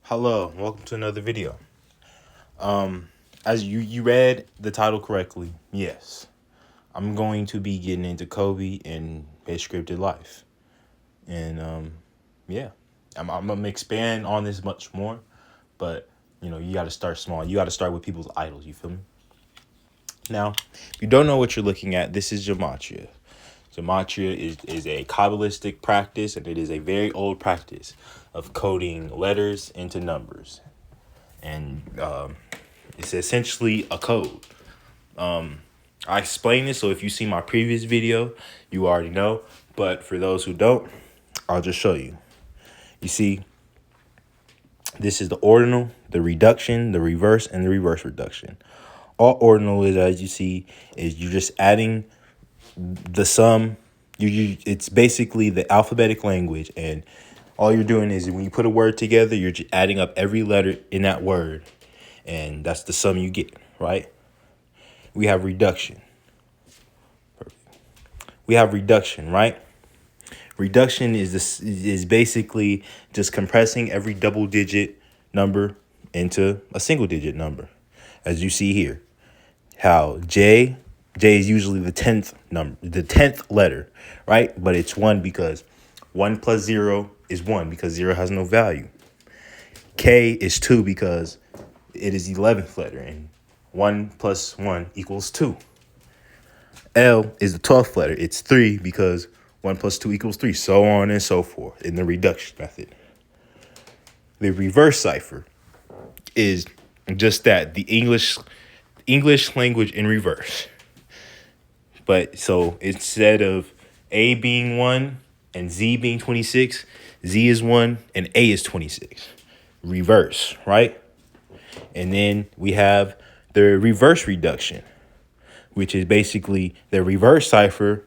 Hello, welcome to another video. As you read the title correctly, yes, I'm going to be getting into Kobe and his scripted life, and yeah, I'm gonna expand on this much more, but you got to start small. You got to start with people's idols. You feel me? Now, if you don't know what you're looking at, this is Gematria. Gematria is a Kabbalistic practice, and it is a very old practice of coding letters into numbers. And it's essentially a code. I explained this, so if you see my previous video, you already know. But for those who don't, I'll just show you. You see, this is the ordinal, the reduction, the reverse, and the reverse reduction. All ordinal is, as you see, is you're just adding the sum. It's basically the alphabetic language, and all you're doing is when you put a word together, you're just adding up every letter in that word, and that's the sum you get, right? We have reduction. We have reduction, right? Reduction is basically just compressing every double digit number into a single digit number, as you see here. How J is usually the 10th number, the 10th letter, right? But it's 1 because 1 plus 0 is 1 because 0 has no value. K is 2 because it is the 11th letter, and 1 plus 1 equals 2. L is the 12th letter. It's 3 because 1 plus 2 equals 3, so on and so forth in the reduction method. The reverse cipher is just that, the English language in reverse. But so instead of A being 1 and Z being 26, Z is 1 and A is 26. Reverse, right? And then we have the reverse reduction, which is basically the reverse cipher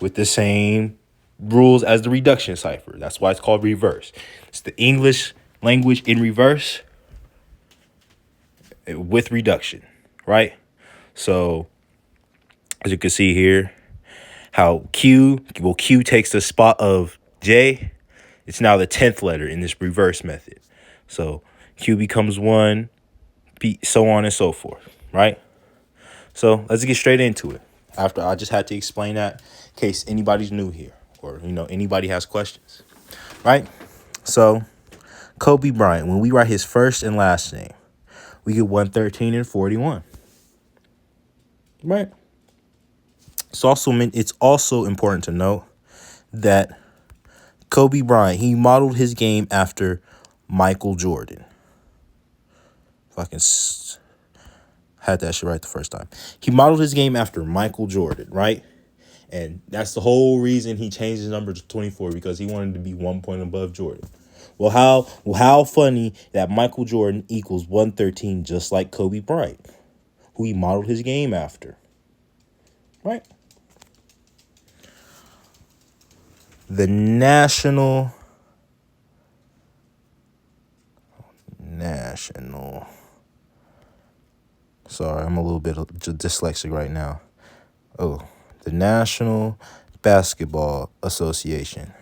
with the same rules as the reduction cipher. That's why it's called reverse. It's the English language in reverse with reduction, right? So as you can see here, how Q takes the spot of J. It's now the 10th letter in this reverse method. So Q becomes 1, so on and so forth, right? So let's get straight into it. After I just had to explain that in case anybody's new here or, anybody has questions, right? So Kobe Bryant, when we write his first and last name, we get 113 and 41, right? It's also important to note that Kobe Bryant, he modeled his game after Michael Jordan. Had that shit right the first time. He modeled his game after Michael Jordan, right? And that's the whole reason he changed his number to 24, because he wanted to be 1 point above Jordan. Well, how funny that Michael Jordan equals 113 just like Kobe Bryant, who he modeled his game after, right? The national sorry, I'm a little bit dyslexic right now. The National Basketball Association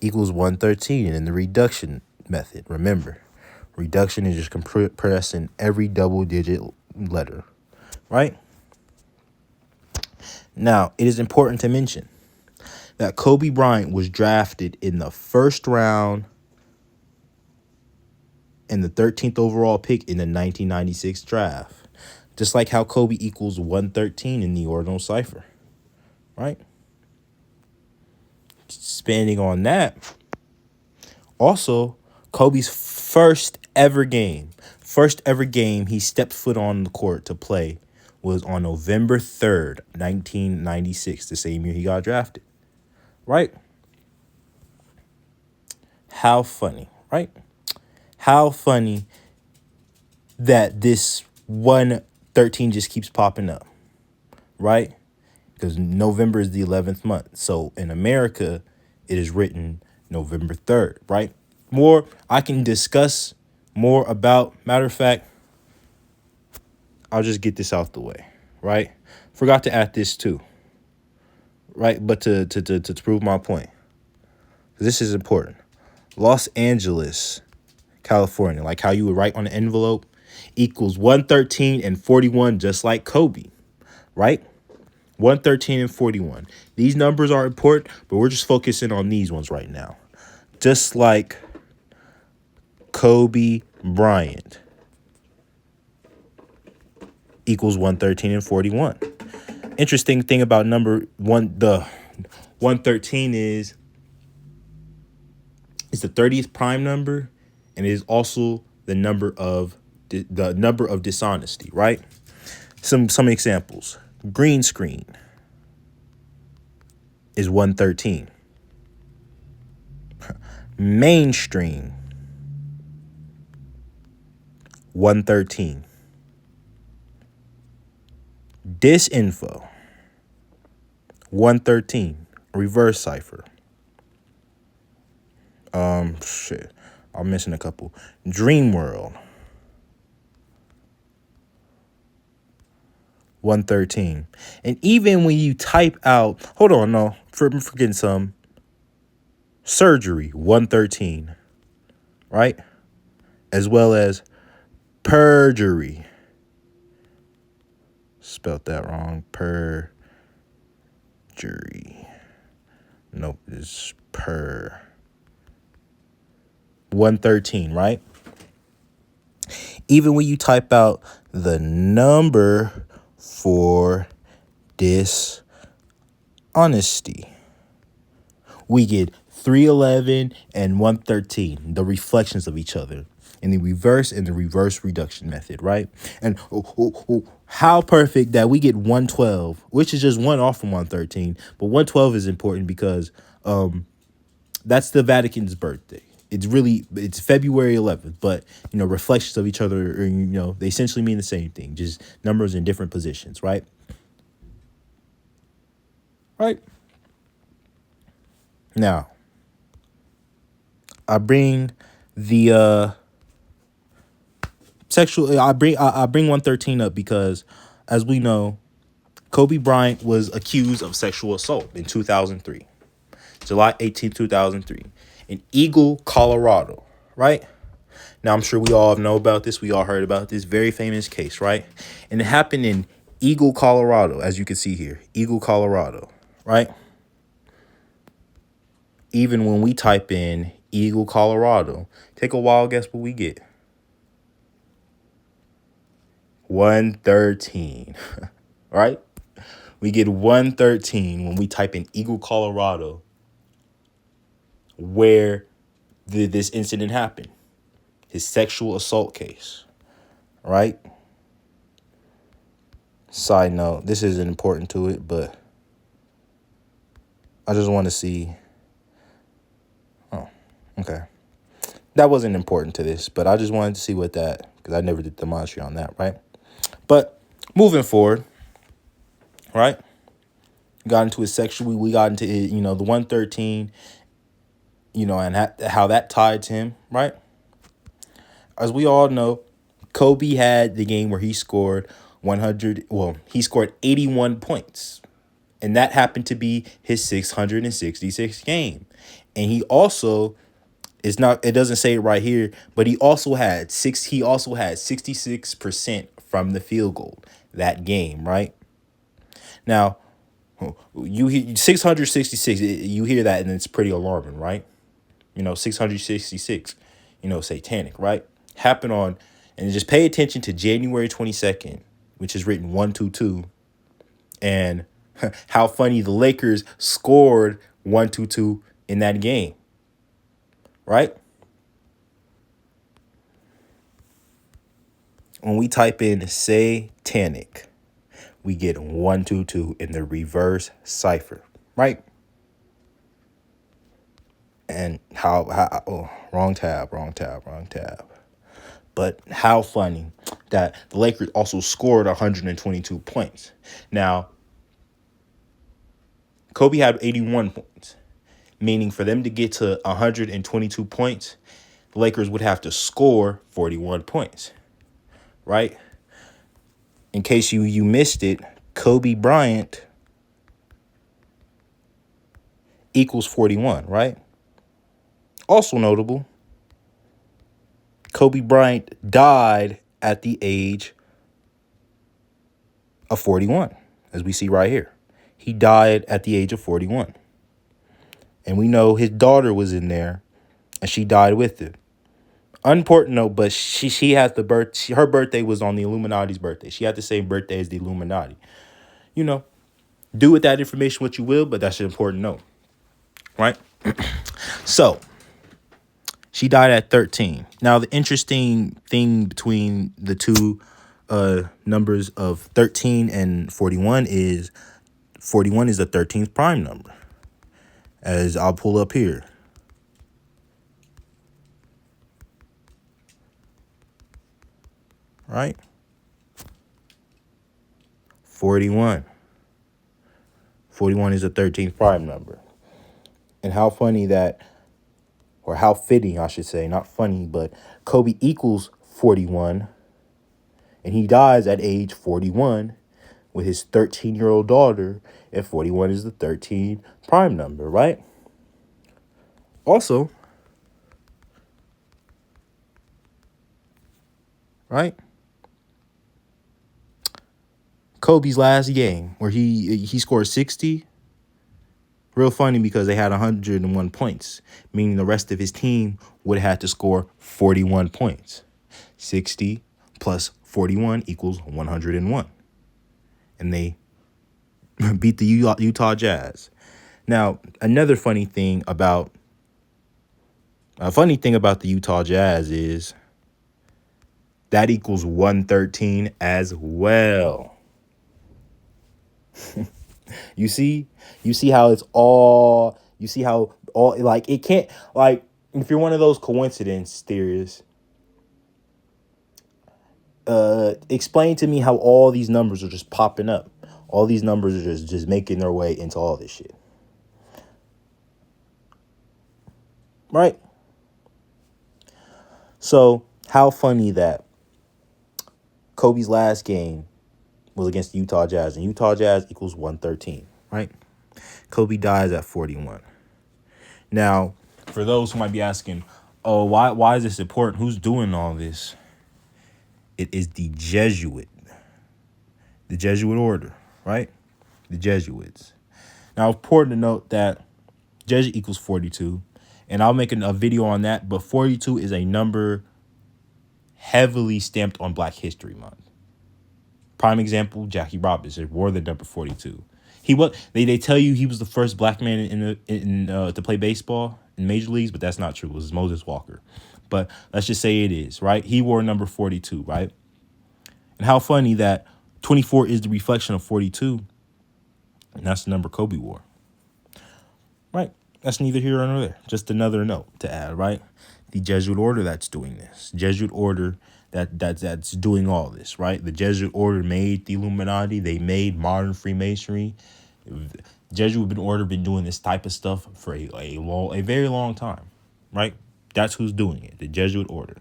equals 113 in the reduction method. Remember, reduction is just compressing every double digit letter, right? Now, it is important to mention that Kobe Bryant was drafted in the first round and the 13th overall pick in the 1996 draft. Just like how Kobe equals 113 in the ordinal cipher, right? Expanding on that, also, Kobe's first ever game he stepped foot on the court to play was on November 3rd, 1996, the same year he got drafted, right? How funny, right? How funny that this 113 just keeps popping up, right? Because November is the 11th month. So in America, it is written November 3rd, right? More, I can discuss more about. Matter of fact, I'll just get this out the way, right? Forgot to add this too, right? But to prove my point, this is important. Los Angeles California, like how you would write on an envelope, equals 113 and 41, just like Kobe, right? 113 and 41. These numbers are important, but we're just focusing on these ones right now. Just like Kobe Bryant equals 113 and 41. Interesting thing about the 113 is it's the 30th prime number, and it is also the number of dishonesty, right? Some examples. Green screen is 113. Mainstream 113. Disinfo 113. Reverse cipher. Shit. I'm missing a couple. Dream World 113. And even when you type out, hold on, no, I'm forgetting some. Surgery 113, right? As well as perjury. Spelt that wrong. Perjury. Nope, it's 113, right? Even when you type out the number for dishonesty, we get 311 and 113, the reflections of each other in the reverse reduction method, right? And how perfect that we get 112, which is just one off from 113. But 112 is important because that's the Vatican's birthday. It's February 11th, but reflections of each other, or, they essentially mean the same thing, just numbers in different positions, right? Right. Now, I bring the I bring 113 up because, as we know, Kobe Bryant was accused of sexual assault in 2003, July 18, 2003, in Eagle, Colorado, right? Now, I'm sure we all know about this. We all heard about this very famous case, right? And it happened in Eagle, Colorado, as you can see here. Eagle, Colorado, right? Even when we type in Eagle, Colorado, take a wild guess what we get. 113, right? We get 113 when we type in Eagle, Colorado, where this incident happened. His sexual assault case, right? Side note, this isn't important to it, but I just want to see. Oh, okay. That wasn't important to this, but I just wanted to see what because I never did the Gematria on that, right? But moving forward, right? Got into his sexual, we got into, the 113, and how that tied to him, right? As we all know, Kobe had the game where he scored 100. Well, he scored 81 points, and that happened to be his 666th game. And he also it doesn't say it right here, but he also had 66% from the field goal that game, right? Now, you hear 666, you hear that and it's pretty alarming, right? 666, satanic, right? Happened on, and just pay attention to January 22nd, which is written 122, and how funny the Lakers scored 122 in that game, right? When we type in satanic, we get 122 in the reverse cipher, right? And wrong tab. But how funny that the Lakers also scored 122 points. Now, Kobe had 81 points, meaning for them to get to 122 points, the Lakers would have to score 41 points, right? In case you missed it, Kobe Bryant equals 41, right? Also notable, Kobe Bryant died at the age of 41, as we see right here. He died at the age of 41. And we know his daughter was in there, and she died with him. Unimportant note, but she has the birth. Her birthday was on the Illuminati's birthday. She had the same birthday as the Illuminati. You know, do with that information what you will, but that's an important note, right? So she died at 13. Now, the interesting thing between the two numbers of 13 and 41 is 41 is the 13th prime number, as I'll pull up here. Right? 41. 41 is the 13th prime number. And how funny that, or how fitting, I should say, not funny, but Kobe equals 41, and he dies at age 41 with his 13-year-old daughter, and 41 is the 13th prime number, right? Also, right? Kobe's last game where he scored 60. Real funny because they had 101 points, meaning the rest of his team would have had to score 41 points. 60 plus 41 equals 101. And they beat the Utah Jazz. Now, another funny thing about the Utah Jazz is that equals 113 as well. You see how it's all, like, it can't, like, if you're one of those coincidence theorists, explain to me how all these numbers are just popping up. All these numbers are just making their way into all this shit. Right? So, how funny that Kobe's last game was against the Utah Jazz, and Utah Jazz equals 113, right? Kobe dies at 41. Now, for those who might be asking, oh, why is this important? Who's doing all this? It is the Jesuit order, right? The Jesuits. Now, important to note that Jesuit equals 42, and I'll make a video on that, but 42 is a number heavily stamped on Black History Month. Prime example, Jackie Robinson wore the number 42. They tell you he was the first black man to play baseball in major leagues, but that's not true. It was Moses Walker. But let's just say it is, right? He wore number 42, right? And how funny that 24 is the reflection of 42, and that's the number Kobe wore. Right? That's neither here nor there. Just another note to add, right? The Jesuit order that's doing this. Jesuit order that's doing all this, right? The Jesuit order made the Illuminati. They made modern Freemasonry. Jesuit order been doing this type of stuff for a very long time, right? That's who's doing it. The Jesuit order.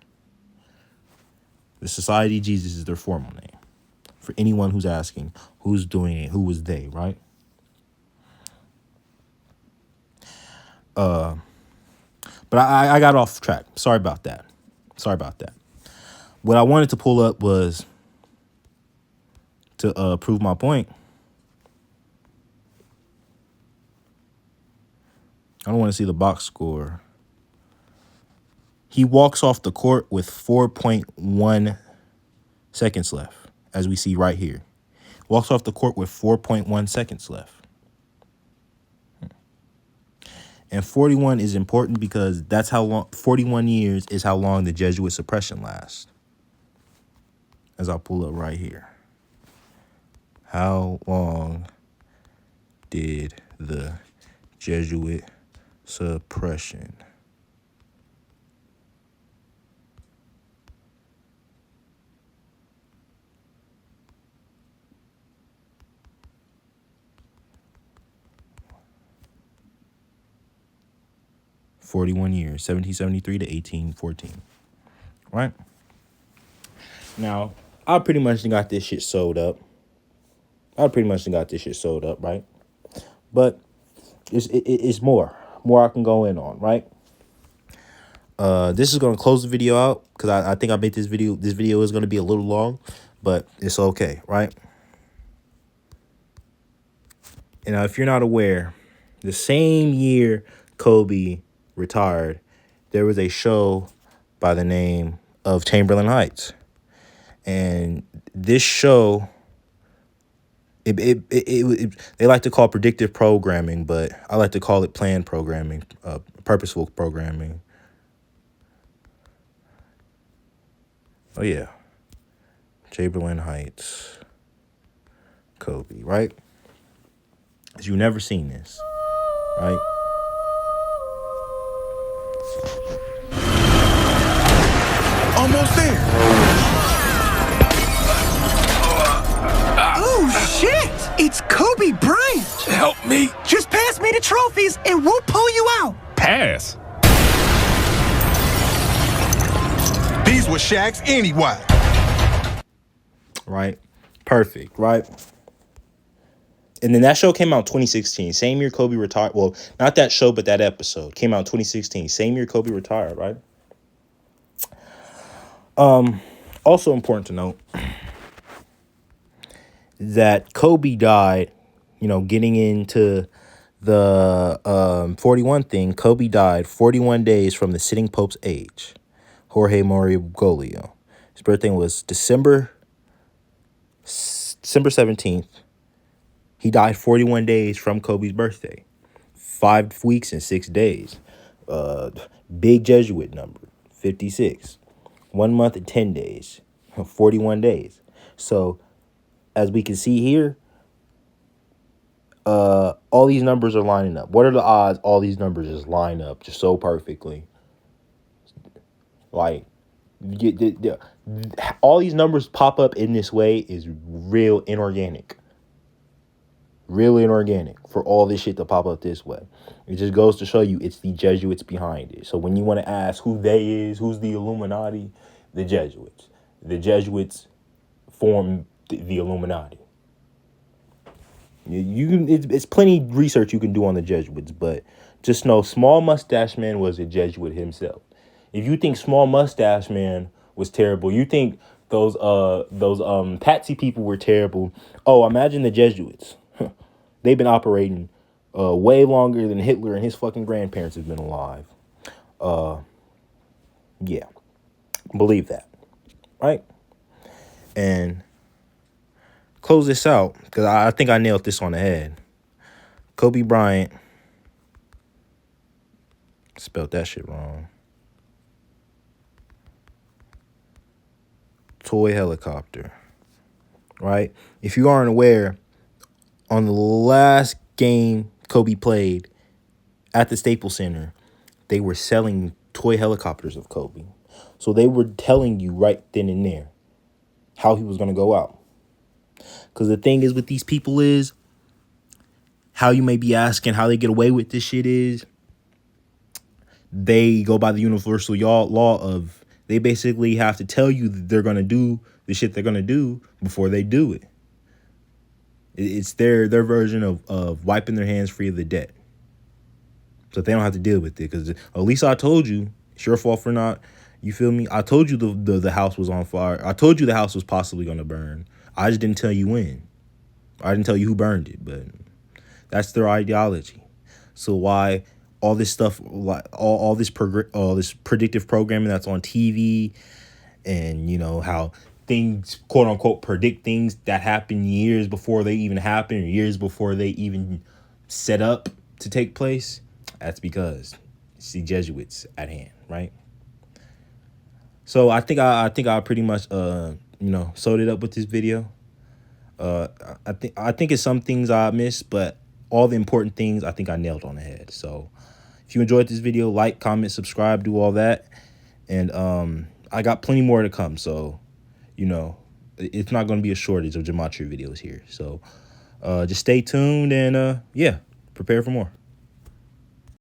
The Society of Jesus is their formal name. For anyone who's asking who's doing it, who was they, right? But I got off track. Sorry about that. What I wanted to pull up was to prove my point. I don't want to see the box score. He walks off the court with 4.1 seconds left, as we see right here. Walks off the court with 4.1 seconds left. And 41 is important because that's how long, 41 years is how long the Jesuit suppression lasts. As I'll pull up right here. How long did the Jesuit suppression? "41 years, 1773 to 1814. Right? Now, I pretty much got this shit sewed up. Right? But it's more I can go in on, right? This is gonna close the video out because I think I made this video. This video is gonna be a little long, but it's okay, right? And if you're not aware, the same year Kobe retired, there was a show by the name of Chamberlain Heights, and this show, they like to call it predictive programming, but I like to call it planned programming, purposeful programming. Oh yeah, Chamberlain Heights, Kobe, right? Because you've never seen this, right? Almost there. Oh, shit! It's Kobe Bryant! Help me. Just pass me the trophies and we'll pull you out. Pass. These were Shaq's anyway. Right? Perfect, right? And then that show came out in 2016. Same year Kobe retired. Well, not that show, but that episode came out in 2016. Same year Kobe retired, right? Also important to note that Kobe died, getting into the 41 thing. Kobe died 41 days from the sitting Pope's age, Jorge Bergoglio. His birthday was December 17th. He died 41 days from Kobe's birthday. 5 weeks and 6 days. Big Jesuit number, 56. 1 month and 10 days, 41 days. So, as we can see here, all these numbers are lining up. What are the odds all these numbers just line up just so perfectly? Like, all these numbers pop up in this way is real inorganic. Really inorganic for all this shit to pop up this way. It just goes to show you it's the Jesuits behind it. So when you want to ask who they is, who's the Illuminati, the Jesuits. The Jesuits form the Illuminati. It's plenty research you can do on the Jesuits, but just know Small Mustache Man was a Jesuit himself. If you think Small Mustache Man was terrible, you think those Patsy people were terrible. Oh, imagine the Jesuits. They've been operating way longer than Hitler and his fucking grandparents have been alive. Yeah. Believe that. Right? And close this out, because I think I nailed this on the head. Kobe Bryant. Spelled that shit wrong. Toy helicopter. Right? If you aren't aware, on the last game Kobe played at the Staples Center, they were selling toy helicopters of Kobe. So they were telling you right then and there how he was going to go out. Because the thing is with these people is, how you may be asking how they get away with this shit is, they go by the universal law of, they basically have to tell you that they're going to do the shit they're going to do before they do it. It's their version of wiping their hands free of the debt. So they don't have to deal with it. Because at least I told you, it's your fault for not, you feel me? I told you the house was on fire. I told you the house was possibly going to burn. I just didn't tell you when. I didn't tell you who burned it, but that's their ideology. So why all this stuff, like all this predictive programming that's on TV, and how things quote unquote predict things that happen years before they even happen, or years before they even set up to take place, that's because it's the Jesuits at hand, right? So I think I pretty much sewed it up with this video. I think it's some things I missed, but all the important things I think I nailed on the head. So if you enjoyed this video, like, comment, subscribe, do all that. And I got plenty more to come. So, it's not going to be a shortage of Gematria videos here. So just stay tuned and, prepare for more.